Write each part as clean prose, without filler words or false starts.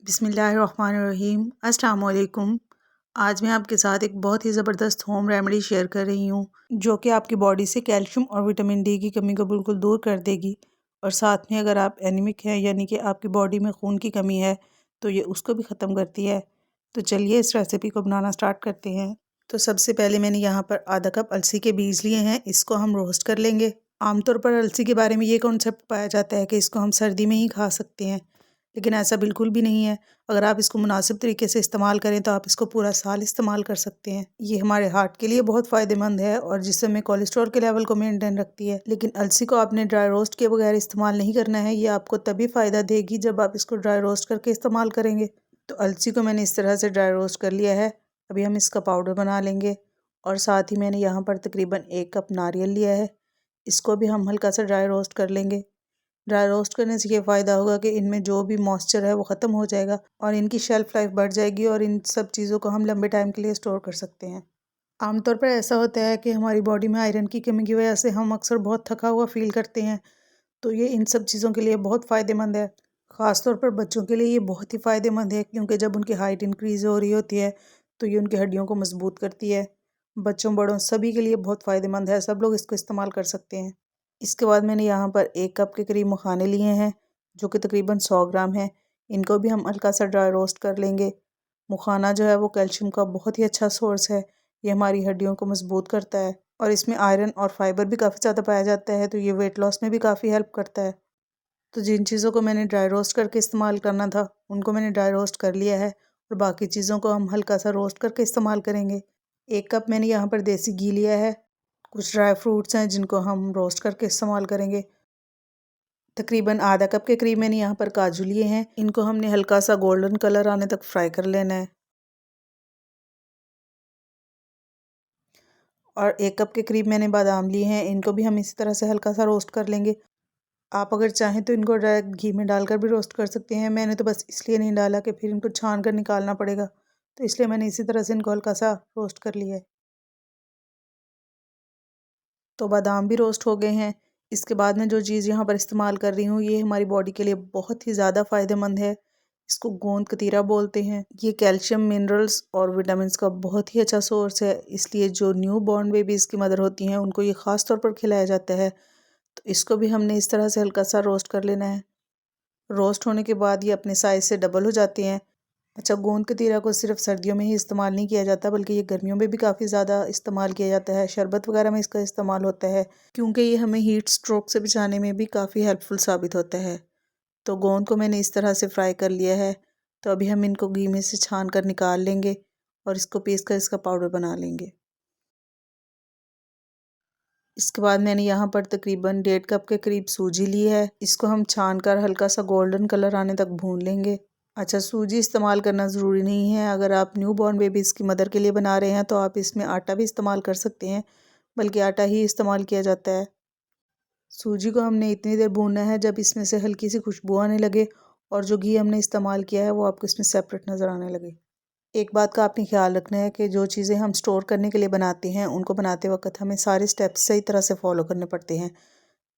बिस्मिल्लाहिर्रहमानिर्रहीम। अस्सलाम वालेकुम। आज मैं आपके साथ एक बहुत ही ज़बरदस्त होम रेमेडी शेयर कर रही हूँ जो कि आपकी बॉडी से कैल्शियम और विटामिन डी की कमी को बिल्कुल दूर कर देगी। और साथ में अगर आप एनीमिक हैं यानी कि आपकी बॉडी में खून की कमी है तो ये उसको भी ख़त्म करती है। तो चलिए इस रेसिपी को बनाना स्टार्ट करते हैं। तो सबसे पहले मैंने यहाँ पर आधा कप अलसी के बीज लिए हैं, इसको हम रोस्ट कर लेंगे। आमतौर पर अलसी के बारे में ये कॉन्सेप्ट पाया जाता है कि इसको हम सर्दी में ही खा सकते हैं, लेकिन ऐसा बिल्कुल भी नहीं है। अगर आप इसको मुनासिब तरीके से इस्तेमाल करें तो आप इसको पूरा साल इस्तेमाल कर सकते हैं। ये हमारे हार्ट के लिए बहुत फ़ायदेमंद है और जिससे हमें कोलेस्ट्रॉल के लेवल को मेंटेन रखती है। लेकिन अलसी को आपने ड्राई रोस्ट के बगैर इस्तेमाल नहीं करना है, ये आपको तभी फ़ायदा देगी जब आप इसको ड्राई रोस्ट करके इस्तेमाल करेंगे। तो अलसी को मैंने इस तरह से ड्राई रोस्ट कर लिया है। अभी हम इसका पाउडर बना लेंगे। और साथ ही मैंने यहाँ पर तकरीबन 1 कप नारियल लिया है, इसको भी हम हल्का सा ड्राई रोस्ट कर लेंगे। ड्राई रोस्ट करने से ये फ़ायदा होगा कि इनमें जो भी मॉइस्चर है वो ख़त्म हो जाएगा और इनकी शेल्फ़ लाइफ बढ़ जाएगी और इन सब चीज़ों को हम लंबे टाइम के लिए स्टोर कर सकते हैं। आमतौर पर ऐसा होता है कि हमारी बॉडी में आयरन की कमी की वजह से हम अक्सर बहुत थका हुआ फ़ील करते हैं, तो ये इन सब चीज़ों के लिए बहुत फ़ायदेमंद है। ख़ास तौर पर बच्चों के लिए ये बहुत ही फ़ायदेमंद है, क्योंकि जब उनकी हाइट इंक्रीज़ हो रही होती है तो ये उनकी हड्डियों को मजबूत करती है। बच्चों बड़ों सभी के लिए बहुत फ़ायदेमंद है, सब लोग इसको इस्तेमाल कर सकते हैं। इसके बाद मैंने यहाँ पर 1 कप के करीब मखाने लिए हैं जो कि तकरीबन 100 ग्राम है। इनको भी हम हल्का सा ड्राई रोस्ट कर लेंगे। मखाना जो है वो कैल्शियम का बहुत ही अच्छा सोर्स है, ये हमारी हड्डियों को मजबूत करता है और इसमें आयरन और फाइबर भी काफ़ी ज़्यादा पाया जाता है, तो ये वेट लॉस में भी काफ़ी हेल्प करता है। तो जिन चीज़ों को मैंने ड्राई रोस्ट करके इस्तेमाल करना था उनको मैंने ड्राई रोस्ट कर लिया है और बाकी चीज़ों को हम हल्का सा रोस्ट करके इस्तेमाल करेंगे। 1 कप मैंने यहाँ पर देसी घी लिया है। कुछ ड्राई फ्रूट्स हैं जिनको हम रोस्ट करके इस्तेमाल करेंगे। तकरीबन आधा कप के करीब मैंने यहाँ पर काजू लिए हैं, इनको हमने हल्का सा गोल्डन कलर आने तक फ्राई कर लेना है। और 1 कप के करीब मैंने बादाम लिए हैं, इनको भी हम इसी तरह से हल्का सा रोस्ट कर लेंगे। आप अगर चाहें तो इनको डायरेक्ट घी में डालकर भी रोस्ट कर सकते हैं। मैंने तो बस इसलिए नहीं डाला कि फिर इनको छान कर निकालना पड़ेगा, तो इसलिए मैंने इसी तरह से इनको हल्का सा रोस्ट कर लिया है। तो बादाम भी रोस्ट हो गए हैं। इसके बाद मैं जो चीज़ यहाँ पर इस्तेमाल कर रही हूँ ये हमारी बॉडी के लिए बहुत ही ज़्यादा फ़ायदेमंद है। इसको गोंद कतीरा बोलते हैं। ये कैल्शियम, मिनरल्स और विटामिन्स का बहुत ही अच्छा सोर्स है, इसलिए जो न्यू बॉर्न बेबीज़ की मदर होती हैं उनको ये ख़ास तौर पर खिलाया जाता है। तो इसको भी हमने इस तरह से हल्का सा रोस्ट कर लेना है। रोस्ट होने के बाद ये अपने साइज़ से डबल हो जाते हैं। अच्छा, गोंद कतीरा को सिर्फ सर्दियों में ही इस्तेमाल नहीं किया जाता, बल्कि ये गर्मियों में भी काफ़ी ज़्यादा इस्तेमाल किया जाता है। शरबत वगैरह में इसका इस्तेमाल होता है, क्योंकि ये हमें हीट स्ट्रोक से बचाने में भी काफ़ी हेल्पफुल साबित होता है। तो गोंद को मैंने इस तरह से फ्राई कर लिया है। तो अभी हम इनको घी में से छान कर निकाल लेंगे और इसको पीस कर इसका पाउडर बना लेंगे। इसके बाद मैंने यहाँ पर तकरीबन 1.5 कप के करीब सूजी ली है। इसको हम छान कर हल्का सा गोल्डन कलर आने तक भून लेंगे। अच्छा, सूजी इस्तेमाल करना ज़रूरी नहीं है। अगर आप न्यू बॉर्न बेबीज़ की मदर के लिए बना रहे हैं तो आप इसमें आटा भी इस्तेमाल कर सकते हैं, बल्कि आटा ही इस्तेमाल किया जाता है। सूजी को हमने इतनी देर भूनना है जब इसमें से हल्की सी खुशबू आने लगे और जो घी हमने इस्तेमाल किया है वो आपको इसमें सेपरेट नज़र आने लगे। एक बात का आपने ख्याल रखना है कि जो चीज़ें हम स्टोर करने के लिए बनाते हैं उनको बनाते वक्त हमें सारे स्टेप्स सही तरह से फॉलो करने पड़ते हैं,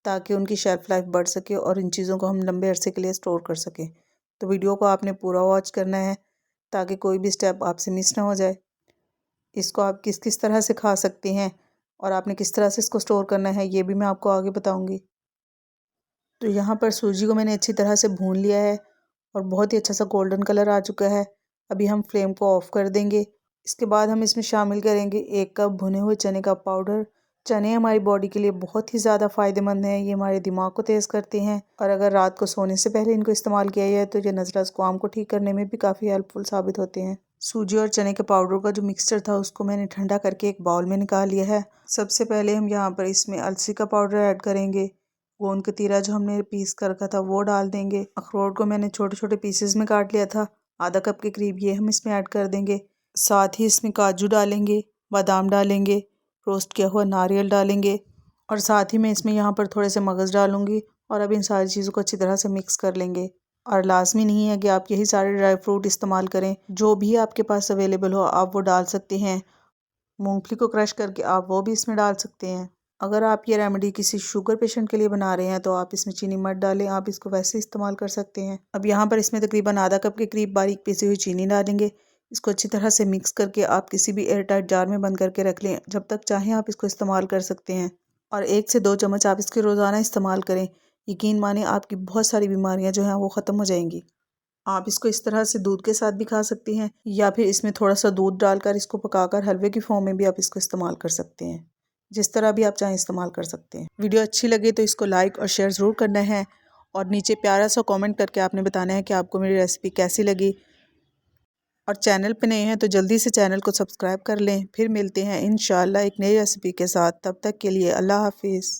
ताकि उनकी शेल्फ़ लाइफ बढ़ सके और इन चीज़ों को हम लंबे अरसे के लिए स्टोर कर सकें। तो वीडियो को आपने पूरा वॉच करना है ताकि कोई भी स्टेप आपसे मिस ना हो जाए। इसको आप किस किस तरह से खा सकते हैं और आपने किस तरह से इसको स्टोर करना है ये भी मैं आपको आगे बताऊँगी। तो यहाँ पर सूजी को मैंने अच्छी तरह से भून लिया है और बहुत ही अच्छा सा गोल्डन कलर आ चुका है। अभी हम फ्लेम को ऑफ कर देंगे। इसके बाद हम इसमें शामिल करेंगे 1 कप भुने हुए चने का पाउडर। चने हमारी बॉडी के लिए बहुत ही ज़्यादा फ़ायदेमंद हैं। ये हमारे दिमाग को तेज़ करते हैं और अगर रात को सोने से पहले इनको इस्तेमाल किया जाए तो ये नज़ला ज़ुकाम को ठीक करने में भी काफ़ी हेल्पफुल साबित होते हैं। सूजी और चने के पाउडर का जो मिक्सचर था उसको मैंने ठंडा करके एक बाउल में निकाल लिया है। सबसे पहले हम यहाँ पर इसमें अलसी का पाउडर ऐड करेंगे। गोंद कतीरा जो हमने पीस कर रखा था वो डाल देंगे। अखरोट को मैंने छोटे छोटे पीसेस में काट लिया था, आधा कप के करीब ये हम इसमें ऐड कर देंगे। साथ ही इसमें काजू डालेंगे, बादाम डालेंगे, रोस्ट किया हुआ नारियल डालेंगे और साथ ही मैं इसमें यहाँ पर थोड़े से मगज़ डालूंगी। और अब इन सारी चीज़ों को अच्छी तरह से मिक्स कर लेंगे। और लाजमी नहीं है कि आप यही सारे ड्राई फ्रूट इस्तेमाल करें, जो भी आपके पास अवेलेबल हो आप वो डाल सकते हैं। मूंगफली को क्रश करके आप वो भी इसमें डाल सकते हैं। अगर आप ये रेमेडी किसी शुगर पेशेंट के लिए बना रहे हैं तो आप इसमें चीनी मत डालें, आप इसको वैसे इस्तेमाल कर सकते हैं। अब यहाँ पर इसमें तकरीबन आधा कप के करीब बारीक पीसी हुई चीनी डालेंगे। इसको अच्छी तरह से मिक्स करके आप किसी भी एयर टाइट जार में बंद करके रख लें, जब तक चाहें आप इसको इस्तेमाल कर सकते हैं। और 1 से 2 चम्मच आप इसके रोज़ाना इस्तेमाल करें। यकीन माने आपकी बहुत सारी बीमारियाँ जो हैं वो ख़त्म हो जाएंगी। आप इसको इस तरह से दूध के साथ भी खा सकती हैं, या फिर इसमें थोड़ा सा दूध डालकर इसको पकाकर हलवे की फॉर्म में भी आप इसको इस्तेमाल कर सकते हैं। जिस तरह भी आप चाहें इस्तेमाल कर सकते हैं। वीडियो अच्छी लगे तो इसको लाइक और शेयर ज़रूर करना है, और नीचे प्यारा सा कमेंट करके आपने बताना है कि आपको मेरी रेसिपी कैसी लगी। और चैनल पे नए हैं तो जल्दी से चैनल को सब्सक्राइब कर लें। फिर मिलते हैं इंशाअल्लाह एक नई रेसिपी के साथ। तब तक के लिए अल्लाह हाफिज़।